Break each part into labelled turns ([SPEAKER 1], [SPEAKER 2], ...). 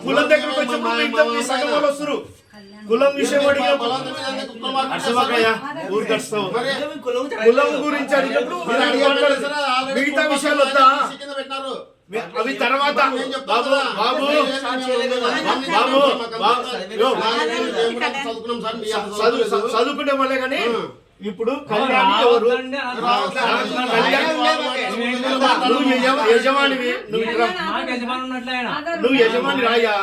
[SPEAKER 1] కులం దగ్గరకు వచ్చినప్పుడు కులం విషయం అడిగినప్పుడు కులం గురించి అడిగినప్పుడు మిగతా విషయాలు వద్దా అవి తర్వాత బాబు చదువుకునే వాళ్ళే కానీ ఇప్పుడు కళ్యాణి ఎవరు యజమానివి నువ్వు యజమాని రాయా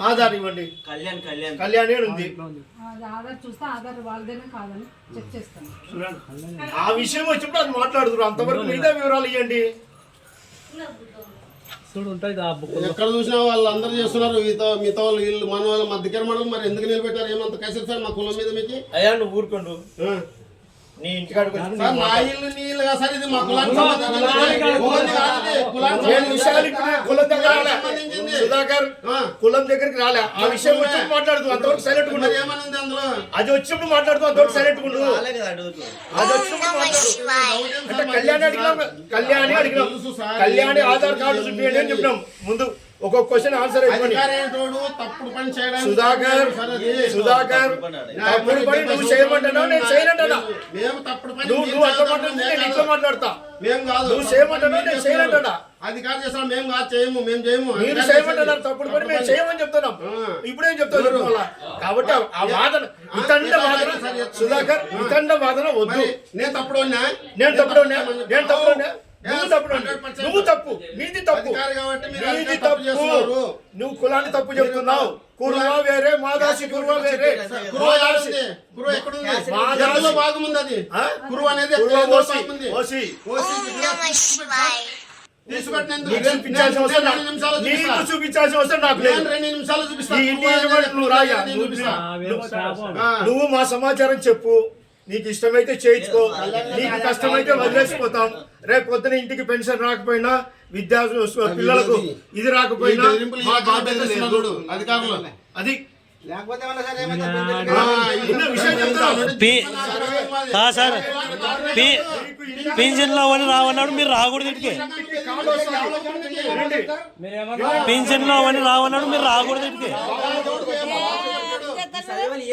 [SPEAKER 1] ఆధార్ ఇవ్వండి కళ్యాణి అని ఉంది ఆ విషయం వచ్చినప్పుడు అది మాట్లాడుతున్నారు అంతవరకు మిగతా వివరాలు ఇవ్వండి
[SPEAKER 2] ఎక్కడ చూసినా వాళ్ళందరూ చేస్తున్నారు మిగతా వాళ్ళు వీళ్ళు మన వాళ్ళ మా దగ్గర మనం మరి ఎందుకు నిలబెట్టారు ఏమంత కసిరు సార్ మా కులం మీద మీకు
[SPEAKER 1] అయ్యా నువ్వు ఊరుకోండు నీ ఇంటికాడికి
[SPEAKER 2] నా ఇల్లు నీళ్ళుగా సార్ ఇది మా కులానికి
[SPEAKER 1] సుధాకర్ కులం దగ్గరికి రాలే ఆ విషయం వచ్చి మాట్లాడుతూ అంతవరకు సైలెంట్ ఉండు
[SPEAKER 2] ఏమనుంది అందులో
[SPEAKER 1] అది వచ్చినప్పుడు మాట్లాడుతూ అంతవరకు సైలెంట్ ఉండు అది వచ్చినప్పుడు మాట్లాడు అంటే కళ్యాణి అడిగినాం కళ్యాణి ఆధార్ కార్డు చూపించండి అని చెప్పినాం ముందు ఒక్కొక్క క్వశ్చన్ ఆన్సర్ అయిపోయింది సుధాకర్ తప్పుడు పని నువ్వు చేయమంటున్నావు నేను చేయనంటున్నా నువ్వు అట్లా మాట్లాడుతూ నేను ఇట్లా మాట్లాడతా నువ్వు చేయమంటున్నావు నేను చేయనంటున్నా
[SPEAKER 2] అధికారం చేస్తాం మేము కాదు చేయము మేము చేయము
[SPEAKER 1] మీరు చేయమంటున్నారు తప్పుడు పని మేము చేయమని చెప్తున్నాం ఇప్పుడేం చెప్తాను కాబట్టి ఆ వాదన వితండ వాదన సుధాకర్ వితండ వాదన వద్దు
[SPEAKER 2] నేను తప్పుడు
[SPEAKER 1] నువ్వు తప్పు నీది తప్పు నువ్వు కులాన్ని తప్పు చెప్తున్నావు కురువ వేరే మాదాసి కురువ వేరే
[SPEAKER 2] భాగముంది అది కురువ అనేది
[SPEAKER 1] చూపించాల్సిన అవసరం నాకు లేదు
[SPEAKER 2] 2 నిమిషాలు చూపిస్తాను
[SPEAKER 1] నువ్వు మా సమాచారం చెప్పు నీకు ఇష్టమైతే చేయించుకో నీకు కష్టమైతే వదిలేసిపోతాం రేపు పొద్దున ఇంటికి పెన్షన్ రాకపోయినా విద్యా పిల్లలకు ఇది రాకపోయినా
[SPEAKER 2] అధికారులు అది
[SPEAKER 3] సార్ పింఛన్లో అవన్నీ రావన్నాడు మీరు రాకూడదు ఇంటికి పింఛన్లో అవన్నీ రావన్నాడు మీరు రాకూడదు ఇంటికి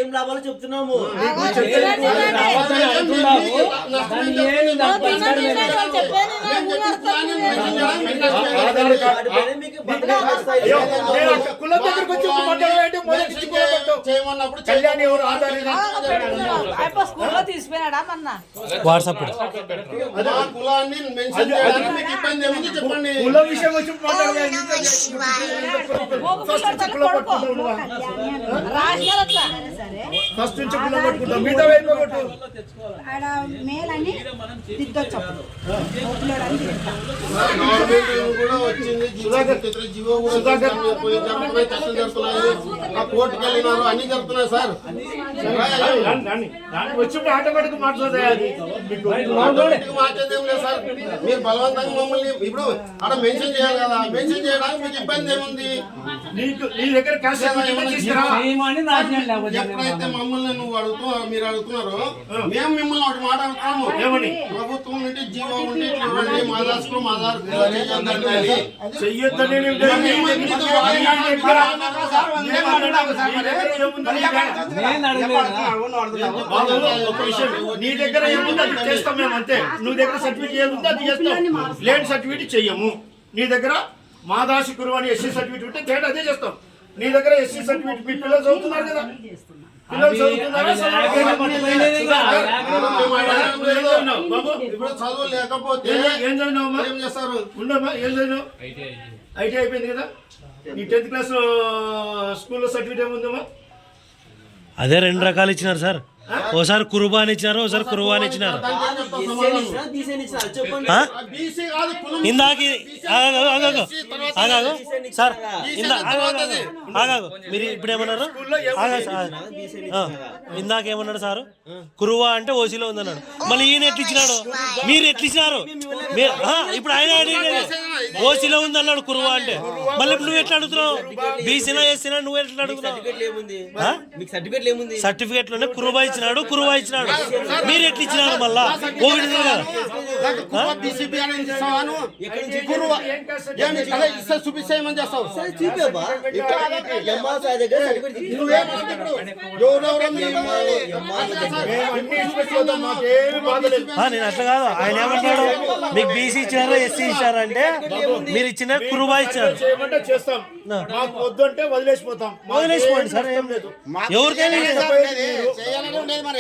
[SPEAKER 4] ఏం లాభాలు చెప్తున్నాము
[SPEAKER 1] కళ్యాణి ఎవరు
[SPEAKER 3] వాట్సాప్
[SPEAKER 1] కుల విషయం వచ్చి ఫస్ట్ నుంచి కుల పట్టుకుంటాం మిగతా అయిపోగొట్టు
[SPEAKER 2] కోర్టుకు వెళ్ళినారు అన్ని జరుగుతున్నాయి సార్
[SPEAKER 1] వచ్చినప్పుడు ఆటోమేటిక్ మాట్లాడేది
[SPEAKER 2] మార్చేదేం లేదు సార్ మీరు బలవంతంగా మమ్మల్ని ఇప్పుడు అక్కడ మెన్షన్ చేయాలి కదా మెన్షన్ చేయడానికి మీకు ఇబ్బంది ఏముంది
[SPEAKER 1] నీ దగ్గర
[SPEAKER 2] ఎప్పుడైతే మమ్మల్ని నువ్వు అడుగుతున్నావు మీరు అడుగుతున్నారు మేము మిమ్మల్ని ఒకటి మాట అడుగుతాము ఏమని ప్రభుత్వం నుండి జీవో ఉండి ఇవ్వండి మా దాసుకులు మా
[SPEAKER 1] నీ దగ్గర ఏముంది అది చేస్తాం మేము అంతే నువ్వు దగ్గర సర్టిఫికేట్ ఏముంది అది చేస్తాం లేని సర్టిఫికేట్ చెయ్యము నీ దగ్గర మాదాసి కురువు అని ఎస్సీ సర్టిఫికేట్ ఉంటే తేడా అదే చేస్తాం నీ దగ్గర ఎస్సీ సర్టిఫికేట్ మీ పిల్లలు చదువుతున్నారు కదా పిల్లలు చదువుతున్నారా
[SPEAKER 2] ఇప్పుడు చదువు లేకపోతే
[SPEAKER 1] ఏం చదివినావమ్మా
[SPEAKER 2] ఏం చేస్తారు
[SPEAKER 1] ఉండమ్మా ఏం చదివినావు ఐటీ అయిపోయింది కదా నీ 10th క్లాస్ స్కూల్లో సర్టిఫికేట్ ఏముందమ్మా
[SPEAKER 3] అదే 2 రకాలు ఇచ్చినారు సార్ ఓసారి కుర్బాన్ ఇచ్చినారు, ఓసారి కుర్బాన్ ఇచ్చినారు.
[SPEAKER 4] చెప్పండి.
[SPEAKER 3] ఆ?
[SPEAKER 2] బీసీ కాదు కులం.
[SPEAKER 3] ఇందాక ఆగాగు సార్, ఆగాగు మీరు ఇప్పుడు ఏమన్నారు? ఇందాక ఏమన్నాడు సారు? కురువా అంటే ఓసీలో ఉందన్నాడు. మళ్ళీ ఈయన ఎట్లు ఇచ్చినాడు? మీరు ఎట్లు ఇచ్చినారు? ఇప్పుడు ఆయన అడిగేది ఓసీలో ఉందన్నాడు కురువా అంటే. మళ్ళీ నువ్వు ఎట్లా అడుగుతున్నావు? బీసీనా ఎస్సీనా నువ్వు ఎట్లా అడుగుతున్నావు? సర్టిఫికెట్ లోనే కురువా ఇచ్చినాడు, కురువా ఇచ్చినాడు. మీరు ఎట్లు ఇచ్చినారు? మళ్ళా ఒకటి కదా.
[SPEAKER 2] బీసీపీ అని ఇస్తావాను గురువు ఏమి అదే ఇస్తే చూపిస్తామని చేస్తావు.
[SPEAKER 3] నేను అట్లా కాదు. ఆయన ఏమంటాడు? మీకు బీసీ ఇచ్చారా ఎస్సీ ఇచ్చారా అంటే మీరు ఇచ్చిన కురువా ఇచ్చారు.
[SPEAKER 1] చేయమంటే చేస్తాం, మాకు వద్దు అంటే వదిలేసిపోతాం.
[SPEAKER 3] వదిలేసిపోండి సార్, ఏం లేదు. ఎవరికైనా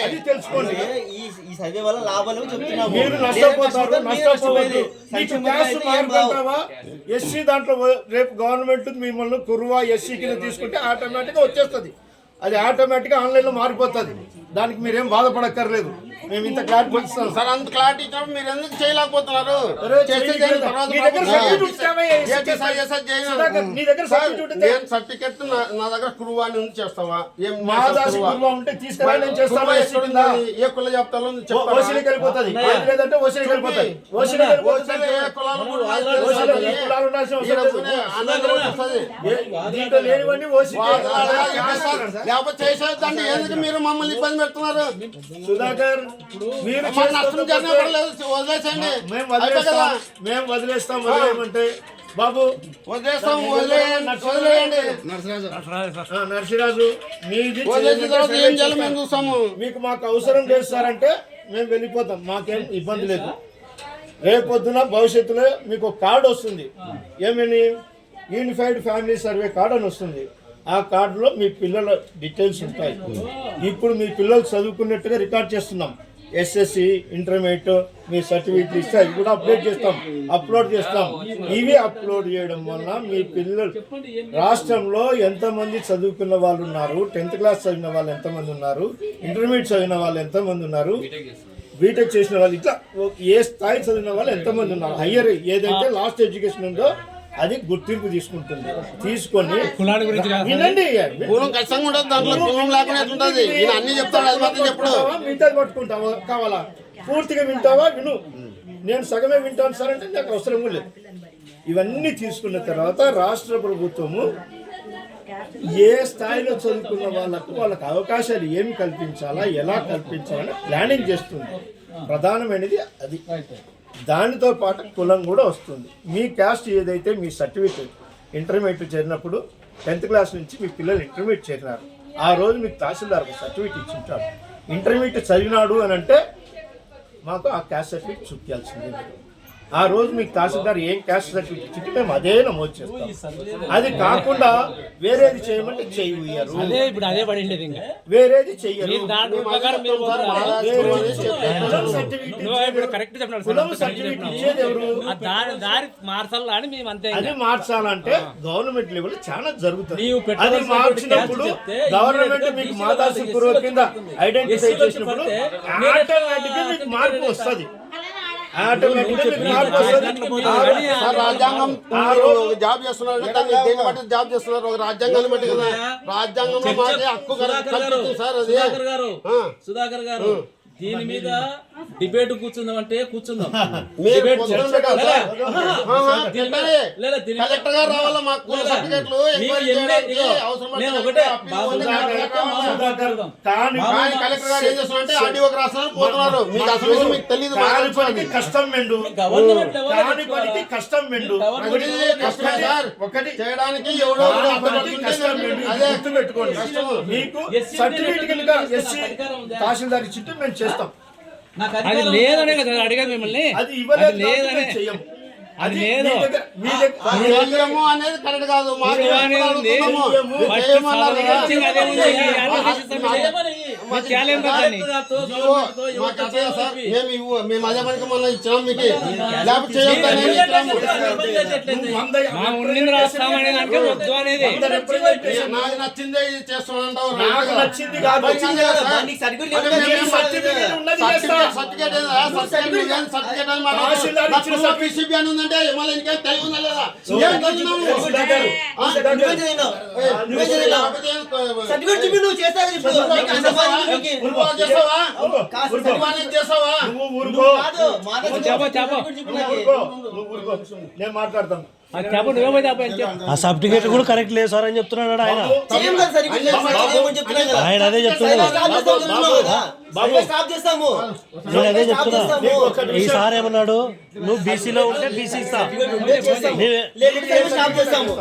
[SPEAKER 1] అది తెలుసుకోండి.
[SPEAKER 4] ఈ సర్వే వల్ల లాభాలు చెప్తున్నాము.
[SPEAKER 1] మీరు నష్టపోతారు, నష్టపోవద్దు. నీకు క్యాస్ట్ మారుకుంటావా? ఎస్సీ దాంట్లో రేపు గవర్నమెంట్ మిమ్మల్ని కురువా ఎస్సీ కింద తీసుకుంటే ఆటోమేటిక్ గా వచ్చేస్తుంది. అది ఆటోమేటిక్ గా ఆన్లైన్ లో మారిపోతుంది. దానికి మీరేం బాధపడక్కర్లేదు. మేము ఇంత క్లారిటీ ఇస్తాం
[SPEAKER 2] సార్. అంత క్లారిటీ ఇచ్చినప్పుడు మీరు ఎందుకు చేయలేకపోతున్నారు? సర్టిఫికెట్ నా దగ్గర కురువా అని ఉంది, చేస్తావా?
[SPEAKER 1] ఉంటే తీసుకురా, నేను చేస్తాను.
[SPEAKER 2] ఏ కుల చెప్తాలో
[SPEAKER 1] ఓసీలకి వెళ్ళిపోతుంది, లేదంటే ఓసీలకి వెళ్ళిపోతుంది. దీంట్లో లేనివన్నీ ఓసీ.
[SPEAKER 2] లేకపోతే చేసేదండి, ఎందుకు మీరు మమ్మల్ని ఇబ్బంది పెడుతున్నారు?
[SPEAKER 1] సుధాకర్, మీరు
[SPEAKER 2] నష్టం జరగలేదు, వదిలేసండి.
[SPEAKER 1] మేము వదిలేస్తాం. వదిలేయమంటే బాబు
[SPEAKER 2] వదిలేస్తాం, వదిలేయండి.
[SPEAKER 1] నర్సిరాజు, మీది
[SPEAKER 2] ఏం చేయాలి మేము చూస్తాము.
[SPEAKER 1] మీకు మాకు అవసరం లేదు సార్ అంటే మేము వెళ్ళిపోతాం, మాకేం ఇబ్బంది లేదు. రేపొద్దున భవిష్యత్తులో మీకు ఒక కార్డు వస్తుంది. ఏమని? యూనిఫైడ్ ఫ్యామిలీ సర్వే కార్డు అని వస్తుంది. ఆ కార్డులో మీ పిల్లల డీటెయిల్స్ ఉంటాయి. ఇప్పుడు మీ పిల్లలు చదువుకున్నట్టుగా రికార్డ్ చేస్తున్నాం. ఎస్ఎస్సి, ఇంటర్మీడియట్ మీ సర్టిఫికెట్లు ఇస్తే అవి కూడా అప్లోడ్ చేస్తాం. ఇవి అప్లోడ్ చేయడం వల్ల మీ పిల్లలు రాష్ట్రంలో ఎంతమంది చదువుకున్న వాళ్ళు ఉన్నారు, 10th క్లాస్ చదివిన వాళ్ళు ఎంతమంది ఉన్నారు, ఇంటర్మీడియట్ చదివిన వాళ్ళు ఎంతమంది ఉన్నారు, బీటెక్ చేసిన వాళ్ళు, ఇట్లా ఏ స్థాయి చదివిన వాళ్ళు ఎంతమంది ఉన్నారు, హయ్యర్ ఏదైతే లాస్ట్ ఎడ్యుకేషన్ ఉందో అది గుర్తింపు తీసుకుంటుంది. తీసుకొని వినండి,
[SPEAKER 2] కులం ఖచ్చితంగా ఉండదు, దాంట్లో కులం లేకుండా ఉంటుంది. అన్ని చెప్తాడు, అది మాత్రం చెప్పడు.
[SPEAKER 1] మిగతాది పట్టుకుంటావా? కావాలా? పూర్తిగా వింటావా? విను. నేను సగమే వింటాను సార్ అంటే నాకు అవసరం లేదు. ఇవన్నీ తీసుకున్న తర్వాత రాష్ట్ర ప్రభుత్వము ఏ స్థాయిలో చదువుకున్న వాళ్ళకు అవకాశాలు ఏమి కల్పించాలా, ఎలా కల్పించాలని ప్లానింగ్ చేస్తుంది. ప్రధానమైనది అది. దానితో పాటు కులం కూడా వస్తుంది. మీ క్యాస్ట్ ఏదైతే మీ సర్టిఫికేట్ ఇంటర్మీడియట్ చేరినప్పుడు 10th క్లాస్ నుంచి మీ పిల్లలు ఇంటర్మీడియట్ చేరినారు, ఆ రోజు మీకు తహసీల్దార్ సర్టిఫికేట్ ఇచ్చి ఉంటాడు. ఇంటర్మీడియట్ చదివినాడు అని అంటే మాకు ఆ క్యాస్ట్ సర్టిఫికేట్ చూపించాల్సిందే. ఆ రోజు మీకు తహసీల్దార్ ఏం క్యాస్ట్ సర్టిఫికేట్ ఇచ్చి మేము అదే నమోదు చేస్తాం. అది కాకుండా వేరేది చేయమంటే చెయ్యరు, వేరేది చెయ్యరు. అది మార్చాలంటే గవర్నమెంట్ లెవెల్ చాలా జరుగుతుంది. అది మార్చినప్పుడు గవర్నమెంట్ మీకు మాదాసి పూర్వ కింద ఐడెంటిఫై చేసినప్పుడు ఆటోమేటిక్ గా మీకు మార్పు వస్తుంది.
[SPEAKER 2] రాజ్యాంగం జాబ్ చేస్తున్నారు, దేన్ని బట్టి జాబ్ చేస్తున్నారు? ఒక రాజ్యాంగాన్ని బట్టి కదా. రాజ్యాంగంలో మాదే హక్కు కల్పిస్తుంది సార్. అది
[SPEAKER 5] సుధాకర్ గారు దీని మీద డిబేట్ కూర్చుందాం అంటే కూర్చుందాం.
[SPEAKER 2] కలెక్టర్ గారు రావాలా మాకు కుల సర్టిఫికెట్లు కలెక్టర్ గారు ఏం చేస్తున్నారంటే ఆర్డీఓకి రాస్తున్నారు, పోతున్నారు. మీకు అసలు మీకు తెలియదు.
[SPEAKER 1] కష్టం మెండు, కష్టం మెండు
[SPEAKER 2] కష్టం సార్. ఒకటి చేయడానికి ఎవరో
[SPEAKER 1] పెట్టుకోండి. మీకు సర్టిఫికేట్ ఎస్సీ తహసీల్దార్ ఇచ్చింటే మేము చేస్తాం.
[SPEAKER 5] అది లేదనే కదా అడిగాను మిమ్మల్ని.
[SPEAKER 1] అది ఇవ్వలేదు చెయ్యము.
[SPEAKER 5] అది లేదు.
[SPEAKER 1] మీ దగ్గర
[SPEAKER 2] చెయ్యము అనేది కరెక్ట్ కాదు. మాకు
[SPEAKER 5] కురువా అనేది ఉంది.
[SPEAKER 2] అడుగుతున్నాము. మీరు
[SPEAKER 5] ఫస్ట్
[SPEAKER 2] చేయమన్నారు కదా.
[SPEAKER 5] సర్టిఫికేట్ అదే ఉంది. ఈ అడ్మినిస్ట్రేషన్ చేయమని.
[SPEAKER 2] మాకు
[SPEAKER 5] ఛాలెంజ్
[SPEAKER 2] జీవో,
[SPEAKER 5] పెట్టండి.
[SPEAKER 2] మాకు అట్లా సార్, మేము అదే పనికి మొన్న ఇచ్చినాం మీకు. లేకపోతే చేయొద్దని ఇచ్చినాము.
[SPEAKER 5] మా ఉండింది రాస్తామనే దానికి వద్దు అనేది.
[SPEAKER 2] నాకు నచ్చిందే ఇది చేస్తామంటావు.
[SPEAKER 1] నాకు నచ్చింది కాదు.
[SPEAKER 2] వచ్చిందే కదా సార్.
[SPEAKER 4] నీకు సర్టిఫికేట్
[SPEAKER 2] అంటే
[SPEAKER 4] లేదు
[SPEAKER 2] మేము
[SPEAKER 4] కదా?
[SPEAKER 1] సర్టిఫికేట్ ఉన్నది చేస్తా.
[SPEAKER 2] సర్టిఫికేట్ ఏదా? సర్టిఫికేట్ ఏం సర్టిఫికేట్ అని మాట్లాడు.
[SPEAKER 1] తహసీల్దార్ ఇచ్చిన
[SPEAKER 2] నాకు PCB అని ఉందంటే మళ్ళీ ఇంకేం తెలివి ఉందా లేదా? ఏం చదివినావు?
[SPEAKER 4] నువ్వే చదివినావు. నువ్వే చదివినావు. సర్టిఫికేట్ చూపి నువ్వు చేస్తావు కదా ఇప్పుడు. నీకు అంత పని నీకు.
[SPEAKER 2] ఉరుకోవాలి చేస్తావా?
[SPEAKER 4] కాదు,
[SPEAKER 2] ఉరుకోవాలి చేస్తావా?
[SPEAKER 1] నువ్వు ఊరుకో.
[SPEAKER 4] కాదు, మాధవ్
[SPEAKER 5] చెప్పు, చెప్పు.
[SPEAKER 4] సర్టిఫికేట్ చూపి నాకు.
[SPEAKER 1] నువ్వు ఊరుకో. నేను మాట్లాడతాను.
[SPEAKER 5] చెప్పు, నువ్వే చెప్పు అని చెప్పు.
[SPEAKER 3] ఆ సర్టిఫికేట్ కూడా కరెక్ట్ లేదు సార్ అని చెప్తున్నాడు ఆయన.
[SPEAKER 4] చేయం కదా సర్టిఫికేట్ లేదు, చేయమని చెప్తున్నాం కదా.
[SPEAKER 3] ఆయన అదే చెప్తున్నాడు.
[SPEAKER 4] స్టాప్ చేస్తాము చెప్తున్నాం కదా. సర్టిఫికేట్ స్టాప్ చేస్తాము.
[SPEAKER 3] నేను అదే
[SPEAKER 4] స్టాప్
[SPEAKER 3] చెప్తున్నా.
[SPEAKER 4] చేస్తాము.
[SPEAKER 3] ఈ సార్ ఏమన్నాడు, నువ్వు బీసీలో ఉంటే బీసీ ఇస్తా.
[SPEAKER 4] ఉంటే చేస్తాము. లేకపోతే సర్టిఫికేట్ స్టాప్ చేస్తాము.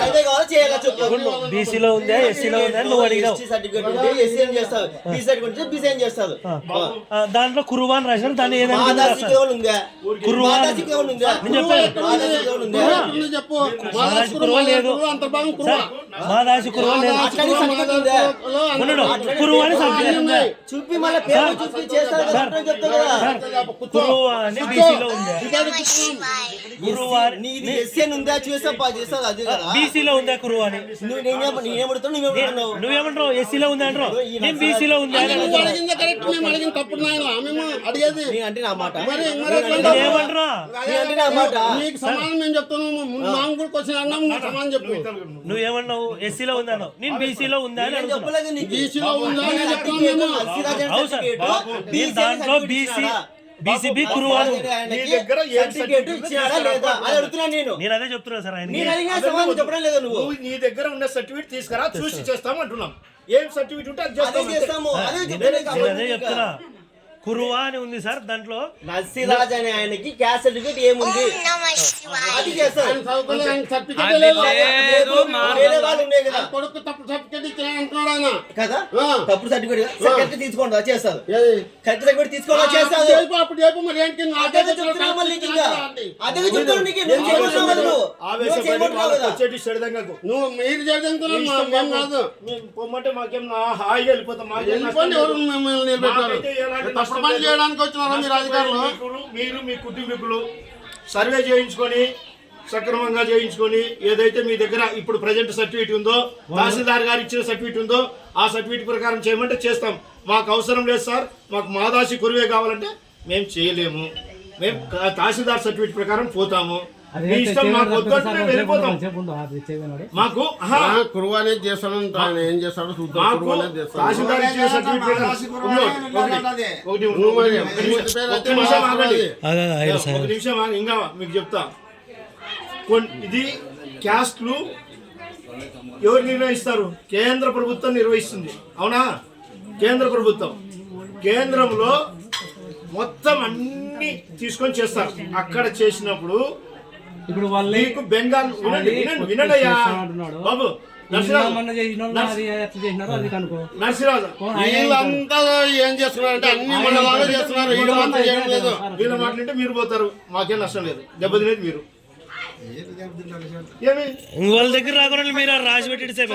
[SPEAKER 4] అయితే కావాలా చేయాలా చెప్పు.
[SPEAKER 3] బీసీలో ఉందా ఎస్సీలో ఉందా అని నువ్వు అడిగినావు.
[SPEAKER 4] ఎస్టీ సర్టిఫికేట్ ఉంటే ఎస్సీ ఏం చేస్తావు, బీసీ సర్టిఫికేట్ ఉంటే బీసీ ఏం చేస్తావు.
[SPEAKER 3] దాంట్లో కురువా అని రాశారు. దాన్ని ఏదైనా
[SPEAKER 4] మాదాసి కేవలం ఉందా?
[SPEAKER 3] కురువా
[SPEAKER 4] మాదాసి కేవలం ఉందా?
[SPEAKER 3] నేను చెప్పాను.
[SPEAKER 4] మాదాసి కేవలం ఉందా?
[SPEAKER 2] నువ్వు చెప్పు.
[SPEAKER 3] మాదాసి కురువా లేదు
[SPEAKER 2] అంతర్భాగం
[SPEAKER 3] సార్. మాదాసి కురువా లేదు.
[SPEAKER 4] అట్లాంటి సర్టిఫికేట్ ఉందా?
[SPEAKER 3] ఉన్నాడు. కురువా అని సర్టిఫికేట్ ఉందా
[SPEAKER 4] చూపి మళ్ళీ పేరు చూపి చేస్తారు కదా, అట్లా చెప్తావు కదా.
[SPEAKER 3] కురువా అని బీసీలో ఉందా? కురువా
[SPEAKER 4] నీది ఎస్సీ అని ఉందా చేస్తావు చేస్తావు అది కదా.
[SPEAKER 3] బీసీలో ఉందా కురువా అని
[SPEAKER 4] నేనేమడుతావు నువ్వేమడుతున్నావు.
[SPEAKER 3] నువ్వేమంటావు ఎస్సీలో ఉందా అంటారు. నేను బీసీలో ఉందా అని
[SPEAKER 2] నువ్వు
[SPEAKER 3] అడుగుతున్నా.
[SPEAKER 2] అడిగిందే కరెక్ట్. మేము అడిగిన తప్పుడు నాయన మేము అడిగేది.
[SPEAKER 4] నీ అంటే నా మాట,
[SPEAKER 2] మరి ఎట్లా
[SPEAKER 3] ఏమంటారా
[SPEAKER 4] నీ అంటే నా మాట.
[SPEAKER 2] నీకు సమానం మేము చెప్తున్నాము. మాకు కూడా క్వశ్చన్ అన్నాము, నువ్వు సమానం చెప్పు.
[SPEAKER 3] నువ్వేమన్నావు ఎస్సీలో ఉందా అన్నావు. నేను బీసీలో ఉందా అని
[SPEAKER 4] నేను
[SPEAKER 3] అడుగుతున్నా.
[SPEAKER 4] చెప్పలేదు నీకు.
[SPEAKER 2] బీసీలో ఉందా అని చెప్తున్నాం మేము.
[SPEAKER 3] అవును సార్. నేను దాంట్లో బీసీబీ కురువా అని ఉంది.
[SPEAKER 1] నీ దగ్గర ఏం
[SPEAKER 4] సర్టిఫికేట్ ఇచ్చినాడా లేదా అని అడుగుతున్నా నేను.
[SPEAKER 3] నేను అదే చెప్తున్నా సార్ ఆయన.
[SPEAKER 4] నేను అడిగిన సమాధానం చెప్పడం లేదా నువ్వు.
[SPEAKER 1] నువ్వు నీ దగ్గర ఉన్న సర్టిఫికేట్ తీసుకురా, చూసి చేస్తాం అంటున్నాం. ఏం సర్టిఫికేట్ ఉంటే అది
[SPEAKER 4] అదే
[SPEAKER 1] చేస్తాం అంతే.
[SPEAKER 4] చేస్తాము. అదే
[SPEAKER 3] నేను
[SPEAKER 4] చెప్పలేదు
[SPEAKER 3] అదే చెప్తున్నా. కురువా అని ఉంది సార్. దాంట్లో
[SPEAKER 4] నర్సిరాజ్ అనే ఆయనకి క్యాస్ట్ సర్టిఫికేట్ ఏముంది అది చేస్తారు.
[SPEAKER 2] ఆయన చదువుకోలేదు, ఆయన సర్టిఫికేట్
[SPEAKER 5] అది
[SPEAKER 2] లేదు.
[SPEAKER 5] లేదు,
[SPEAKER 4] వేరే వాళ్ళు ఉండే కదా
[SPEAKER 2] కొడుకు తప్పుడు సర్టిఫికేట్ ఇచ్చినా అంటున్నాడు ఆయన.
[SPEAKER 4] కదా.
[SPEAKER 2] ఆ.
[SPEAKER 4] తప్పుడు సర్టిఫికేట్ కరెక్ట్ తీసుకోండి అది చేస్తారు.
[SPEAKER 2] ఏది?
[SPEAKER 4] కరెక్ట్ సర్టిఫికేట్ తీసుకోండి అది చేస్తారు.
[SPEAKER 2] అప్పుడు చెప్పు మరి ఏంటి?
[SPEAKER 4] అదే చెప్తున్నా మళ్ళీ ఇంకా అదే చెప్తాను నీకు. నేను చేయమంటున్నావు కదా నువ్వు. నువ్వు
[SPEAKER 1] ఆవేశపడి
[SPEAKER 4] చేయమంటున్నావు కదా.
[SPEAKER 1] వచ్చేటి చెడదంగకు.
[SPEAKER 2] నువ్వు మీరు చేయడానికి మేము కాదు.
[SPEAKER 1] మేము పొమ్మంటే మాకేం హాయిగా వెళ్ళిపోతాం. మాకేం
[SPEAKER 2] వెళ్ళిపోండి. ఎవరు మిమ్మల్ని నిలబెట్టారు?
[SPEAKER 1] మాకైతే ఎలాంటి
[SPEAKER 2] తప్పుడు
[SPEAKER 1] నష్టం
[SPEAKER 2] పని
[SPEAKER 1] లేదు.
[SPEAKER 2] చేయడానికి వచ్చినారా మీరు అధికారులు?
[SPEAKER 1] మీరు మీ కుటుంబీకులు సర్వే చేయించుకొని సక్రమంగా చేయించుకొని ఏదైతే మీ దగ్గర ఇప్పుడు ప్రజెంట్ సర్టిఫికేట్ ఉందో, తహసీల్దార్ గారు ఇచ్చిన సర్టిఫికేట్ ఉందో ఆ సర్టిఫికేట్ ప్రకారం చేయమంటే చేస్తాం. మాకు అవసరం లేదు సార్, మాకు మాదాసి కురువే కావాలంటే మేము చేయలేము. మేము తహసీల్దార్ సర్టిఫికేట్ ప్రకారం పోతాము. మీ ఇష్టం, మాకు వద్దు అంటే మేము వెళ్ళిపోతాం. మాకు
[SPEAKER 2] కురువు అనేది చేస్తాడు. ఆయన ఏం చేస్తాడో చూద్దాం.
[SPEAKER 1] మాకు
[SPEAKER 2] కురువు అనేది చేస్తాడు.
[SPEAKER 1] తహసీల్దార్ ఇచ్చిన సర్టిఫికేట్ ప్రకారం ఒకటి
[SPEAKER 2] నువ్వు మరి పూర్తి పేరు
[SPEAKER 1] ఒక్క నిమిషం ఆగండి.
[SPEAKER 3] ఆయన
[SPEAKER 1] ఒక
[SPEAKER 3] సార్
[SPEAKER 1] నిమిషం ఆగి, ఇంకా మీకు చెప్తా. ఇది క్యాస్ట్లు ఎవరు నిర్వహిస్తారు? కేంద్ర ప్రభుత్వం నిర్వహిస్తుంది. అవునా? కేంద్ర ప్రభుత్వం కేంద్రంలో మొత్తం అన్ని తీసుకొని చేస్తారు. అక్కడ చేసినప్పుడు
[SPEAKER 5] ఇప్పుడు వాళ్ళు
[SPEAKER 1] మీకు బెంగాల్ వినండియా బాబు. నర్సిరాజు
[SPEAKER 2] వీళ్ళంతా ఏం చేస్తున్నారంటే అన్ని మండలాలు చేస్తున్నారు. వీళ్ళు మాత్రం చేయడం లేదు.
[SPEAKER 1] వీళ్ళ మాటలంటే మీరు పోతారు, మాకేం నష్టం లేదు. దెబ్బతినేది మీరు. ఏమి
[SPEAKER 3] వాళ్ళ దగ్గర రాకుండా మీరు రాసి పెట్టి సార్.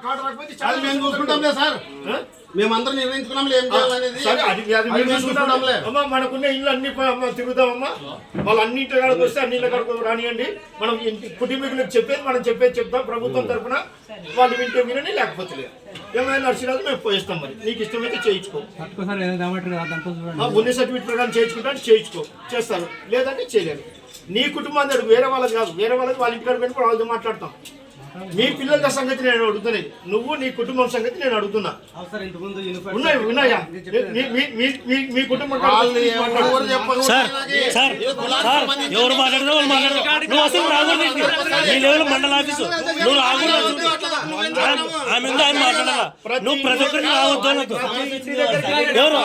[SPEAKER 1] కార్డు రాకపోతే
[SPEAKER 2] అది
[SPEAKER 1] చాలా
[SPEAKER 2] మేము చూసుకుంటాంలే సార్. మేమందరం నిర్ణయించుకున్నాంలే ఏం చేయాలనేది.
[SPEAKER 1] సరే, అది
[SPEAKER 2] అది మేము చూసుకుంటాంలే.
[SPEAKER 1] అమ్మా మనకున్న ఇల్లు అన్ని తిరుగుతామమ్మా. వాళ్ళు అన్నింటి కాడికి వస్తే అన్నింటి కాడికి రానియండి. మనం కుటుంబీకులకు చెప్పేది మనం చెప్తాం. ప్రభుత్వం తరఫున వాళ్ళు వింటే వినని, లేకపోతే లేదు. ఏమైనా నర్సిరాజు మేము పోయిస్తాం. మరి నీకు ఇష్టమైతే చేయించుకో. ఉన్న సర్టిఫికేట్ ప్రకారం చేయించుకో చేస్తారు. లేదంటే చేయలేరు. నీ కుటుంబాన్ని అడుగు, వేరే వాళ్ళకి కాదు. వేరే వాళ్ళకి వాళ్ళ ఇంటికాడ పెట్టి వాళ్ళతో మాట్లాడతాం. మీ పిల్లల సంగతి నేను అడుగుతున్నాయి, నువ్వు నీ కుటుంబం సంగతి నేను అడుగుతున్నా. ఉన్నాయా మీ కుటుంబం?
[SPEAKER 3] సార్ సార్ సార్ ఎవరు మాట్లాడితే వాళ్ళు మాట్లాడతారు. నువ్వు అసలు రాకూడదు. నీ లెవెల్ మండల ఆఫీసు నువ్వు రాకూడదు. ఆమె ఉంది, ఆయన మాట్లాడాలా. నువ్వు ప్రతి ఒక్కరికి రావద్దు అన్నట్టు. ఎవరు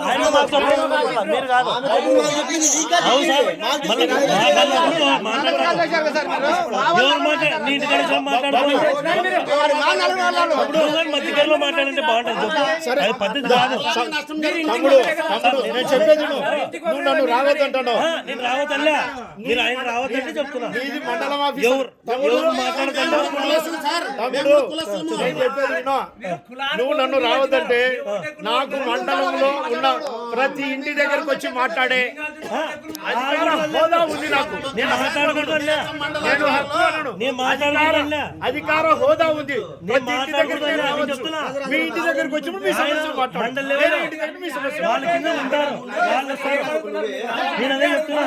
[SPEAKER 3] ఆయన మాట్లాడారు, మీరు కాదు. అవును సార్, మళ్ళీ మాట్లాడారు. ఎవరు మాట నీ ఇంటికాడ మాట్లాడుకోండి. మధ్యలో మాట్లాడంటే బాగుంటుంది. అది పద్ధతి కాదు.
[SPEAKER 1] తమ్ముడు నేను చెప్పేది నువ్వు నన్ను రావద్దంటాను.
[SPEAKER 3] నేను రావద్దలే, మీరు ఆయన రావద్దంటే చెప్తున్నా.
[SPEAKER 1] ఇది మండలం ఆఫీసర్.
[SPEAKER 3] ఎవరు మాట్లాడకండి.
[SPEAKER 1] తమ్ముడు నేను చెప్పేది విను. నువ్వు నన్ను రావద్దంటే నాకు మండలంలో ఉన్న ప్రతి ఇంటి దగ్గరకు వచ్చి మాట్లాడే అధికార హోదా ఉంది నాకు.
[SPEAKER 3] నేను మాట్లాడకూడదు.
[SPEAKER 1] నేను హక్కు అనను.
[SPEAKER 3] నేను మాట్లాడకూడదు.
[SPEAKER 1] అధికార హోదా ఉంది.
[SPEAKER 3] నేను
[SPEAKER 1] ప్రతి ఇంటి దగ్గరికి
[SPEAKER 3] మాట్లాడకూడదు.
[SPEAKER 1] నేను
[SPEAKER 3] నేను
[SPEAKER 1] రావచ్చు.
[SPEAKER 3] చెప్తున్నా.
[SPEAKER 1] మీ ఇంటి దగ్గరికి వచ్చినప్పుడు మీ సమస్య మాట్లాడు.
[SPEAKER 3] మండలి
[SPEAKER 1] వేరే ఇంటి దగ్గర మీ సమస్య
[SPEAKER 3] వాళ్ళ కింద ఉంటారు. నేను అదే చెప్తున్నా.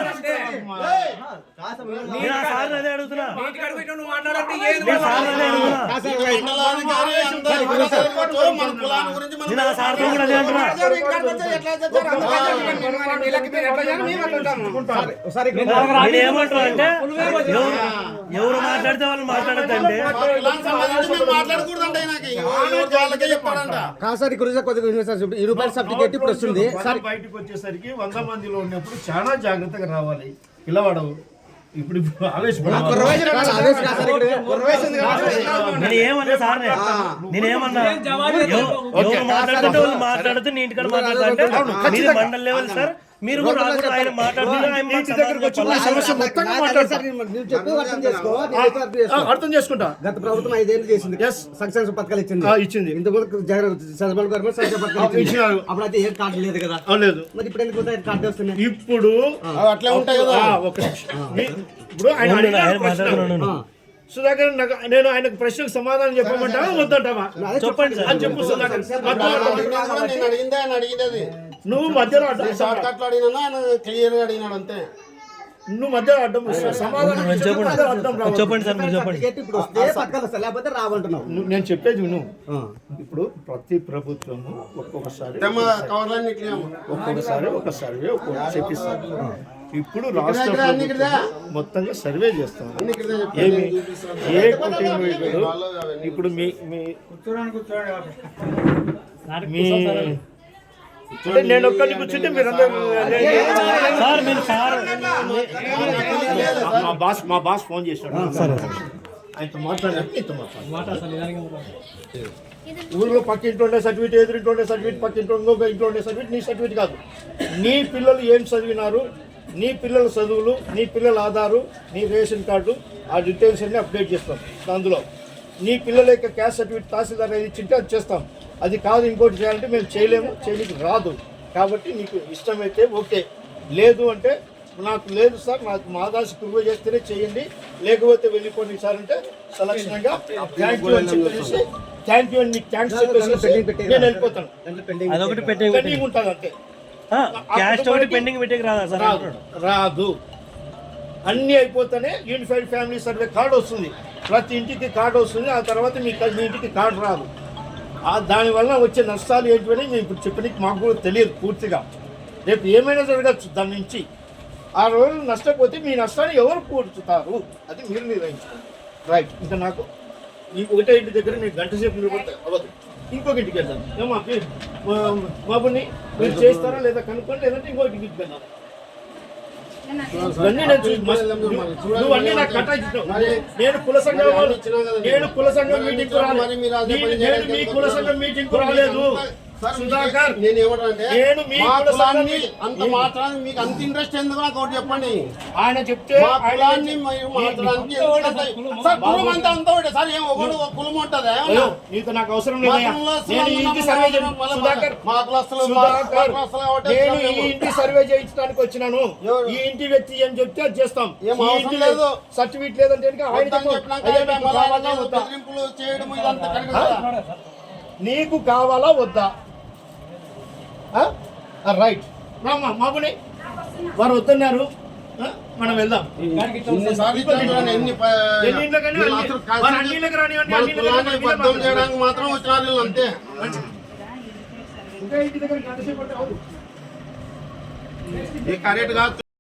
[SPEAKER 3] నేను ఆ సార్ అదే అడుగుతున్నా. నేను సార్ అదే అడుగుతున్నా.
[SPEAKER 2] మండలాధికారి అందరూ మాట్లాడుకోవచ్చు. మన కులాన్ని గురించి మనం
[SPEAKER 3] నేను ఆ సార్తో కూడా అదే అంటున్నా. నేను ఏమంటున్నా అంటే ఎవరు మాట్లాడితే వాళ్ళు మాట్లాడద్దంటే
[SPEAKER 2] కులానికి సంబంధించి మేము మాట్లాడకూడదంట ఆయనకి. ఎవరి వాళ్ళకే చెప్పాడంట.
[SPEAKER 4] కాదు సార్ ఇక్కడ కొద్దిగా 20 సర్టిఫికేట్ ఇప్పుడు వస్తుంది సార్.
[SPEAKER 1] బయటకు వచ్చేసరికి 100 మందిలో ఉన్నప్పుడు చాలా జాగ్రత్తగా రావాలి. పిల్లవాడవు ఇప్పుడు ఆవేశపడాలి.
[SPEAKER 3] నేను ఏమన్నా సార్ నేనేమన్నా ఎవరు మాట్లాడుతుంటే వాళ్ళు మాట్లాడుతూ నీ ఇంటికాడ మాట్లాడుతుంటే మీరు మండల్ లెవెల్ సార్. మీరు కూడా రాకుండా ఆయన మాట్లాడుతున్నారు. ఆయన
[SPEAKER 1] ఇంటి దగ్గరకు వచ్చి నా సమస్య మొత్తంగా మాట్లాడతారు. అర్థం చేసుకుంటా.
[SPEAKER 4] గత ప్రభుత్వం 5 ఏళ్ళు చేసింది. సంక్షేమ పథకాలు ఇచ్చింది.
[SPEAKER 1] ఇచ్చింది.
[SPEAKER 4] ఇంతకుముందు చంద్రబాబు గారు సంక్షేమ పథకాలు
[SPEAKER 1] ఇచ్చినారు.
[SPEAKER 4] అప్పుడు అయితే ఏ కార్డు లేదు కదా.
[SPEAKER 1] లేదు.
[SPEAKER 4] మరి ఇప్పుడు ఎందుకు కార్డు వస్తున్నాయి?
[SPEAKER 1] ఇప్పుడు
[SPEAKER 2] అట్లా ఉంటాయి కదా.
[SPEAKER 1] ఒక ఇప్పుడు ఆయన అడిగిన ప్రశ్న. సుధాకర్ నేను ఆయనకు ప్రశ్నకు సమాధానం చెప్పమంటావా వద్దంటావా?
[SPEAKER 3] చెప్పండి సార్.
[SPEAKER 1] అని చెప్పు సుధాకర్.
[SPEAKER 2] నేను అడిగిందే ఆయన అడిగినది.
[SPEAKER 1] నువ్వు మధ్యలో
[SPEAKER 2] షార్ట్ కట్లు అడిగినా ఆయన క్లియర్ గా అడిగినాడు అంతే.
[SPEAKER 1] నువ్వు మధ్యలో అడ్డం సమాధానం
[SPEAKER 3] చెప్పండి
[SPEAKER 1] అడ్డం రావు.
[SPEAKER 3] చెప్పండి సార్ మీరు చెప్పండి.
[SPEAKER 4] ఇప్పుడు వస్తే పథకాలు వస్తాయి, లేకపోతే రావంటున్నావు.
[SPEAKER 1] నేను చెప్పేది విను. ఇప్పుడు ప్రతి ప్రభుత్వము ఒక్కొక్కసారి ఒక్కొక్కసారి ఒక సర్వే చెప్పిస్తారు. ఇప్పుడు రాష్ట్ర ప్రభుత్వం మొత్తంగా సర్వే చేస్తాం. ఏమి ఏ కుటుంబీకుడు ఇప్పుడు మీ అంటే నేను ఒక్కడిని కూర్చుంటే మీరందరూ
[SPEAKER 3] సార్ మీరు సార్
[SPEAKER 1] మా బాస్ ఫోన్ చేశాడు. ఆయనతో మాట్లాడాలి. ఊళ్ళో పక్క ఇంట్లో ఉండే సర్టిఫికేట్, ఎదురింట్లో ఉండే సర్టిఫికేట్, పక్క ఇంట్లో ఇంకొక ఇంట్లో ఉండే సర్టిఫికేట్ నీ సర్టిఫికేట్ కాదు. నీ పిల్లలు ఏం చదివినారు, నీ పిల్లల చదువులు, నీ పిల్లల ఆధారు, నీ రేషన్ కార్డు, ఆ డీటెయిల్స్ అన్నీ అప్డేట్ చేస్తాం. అందులో నీ పిల్లల యొక్క క్యాస్ట్ సర్టిఫికేట్ తహసీల్దార్ ఏది ఇచ్చింటే అది చేస్తాం. అది కాదు ఇంకోటి చేయాలంటే మేము చేయలేము, చేయడానికి రాదు. కాబట్టి నీకు ఇష్టమైతే ఓకే, లేదు అంటే నాకు లేదు సార్, నాకు మాదాసి కురువ చేస్తేనే చేయండి, లేకపోతే వెళ్ళిపోండి సార్ అంటే సలక్షణంగా థ్యాంక్ యూ అని చెప్పేసి థ్యాంక్ యూ అని మీకు థ్యాంక్స్ చెప్పేసి నేను వెళ్ళిపోతాను.
[SPEAKER 3] అదొకటి పెండింగ్
[SPEAKER 1] పెండింగ్ ఉంటుంది అంతే.
[SPEAKER 3] క్యాస్ట్ ఒకటి పెండింగ్ పెట్టేకి రాదా సార్?
[SPEAKER 1] రాదు. అన్నీ అయిపోతేనే యూనిఫైడ్ ఫ్యామిలీ సర్వే కార్డు వస్తుంది. ప్రతి ఇంటికి కార్డు వస్తుంది. ఆ తర్వాత మీ ఇంటికి కార్డు రాదు. దానివల్ల వచ్చే నష్టాలు ఏంటివని మేము ఇప్పుడు చెప్పడానికి మాకు కూడా తెలియదు పూర్తిగా. రేపు ఏమైనా జరగచ్చు దాని నుంచి. ఆ రోజు నష్టపోతే మీ నష్టాన్ని ఎవరు పూడ్చుతారు అది మీరు నిర్ణయించుకోండి. రైట్. ఇంకా నాకు ఈ ఒకటే ఇంటి దగ్గర నేను గంట సేపు నిలబడితే అవ్వదు. ఇంకొక ఇంటికి వెళ్తాను. ఏమో బాబుని మీరు చేస్తారా లేదా కనుక్కోండి, లేదంటే ఇంకొక ఇంటికి వెళ్తాను. నువ్వు అన్నీ నాకు కట్టాయించావు. నేను కుల సంఘం మీటింగ్ నేను మీ కుల సంఘం మీటింగ్ రాలేదు సుధాకర్.
[SPEAKER 2] నేను ఏమంటానంటే
[SPEAKER 1] నేను మీ
[SPEAKER 2] మా
[SPEAKER 1] కుల
[SPEAKER 2] కులాన్ని అంత మాత్రాన్ని మీకు అంత ఇంట్రెస్ట్ ఎందుకు నాకు ఒకటి చెప్పండి.
[SPEAKER 1] ఆయన చెప్తే
[SPEAKER 2] మా కులాన్ని మీరు మార్చడానికి సార్ కులం అంతా అంతా ఒకటే సార్. ఏం ఒకడు ఒక కులం ఉంటుందా?
[SPEAKER 1] నీతో నాకు అవసరం లేదు. నేను ఈ ఇంటి సర్వే సుధాకర్
[SPEAKER 2] మా కులస్తులు
[SPEAKER 1] నేను ఈ ఇంటి సర్వే చేయించడానికి వచ్చినాను. ఈ ఇంటి వ్యక్తి ఏం చెప్తే అది చేస్తాం.
[SPEAKER 2] ఏం అవసరం లేదు.
[SPEAKER 1] సర్టిఫికేట్ లేదంటే
[SPEAKER 2] బెదిరింపులు చేయడం ఇదంతా కరెక్ట్ కదా?
[SPEAKER 1] నీకు కావాలా వద్దా? రైట్. రామ్మా మాబుని వారు వద్దన్నారు, మనం వెళ్దాం.
[SPEAKER 2] చేయడానికి మాత్రం వచ్చినారు అంతే.
[SPEAKER 1] ఇంకా ఇంటి దగ్గర
[SPEAKER 2] కరెక్ట్ గా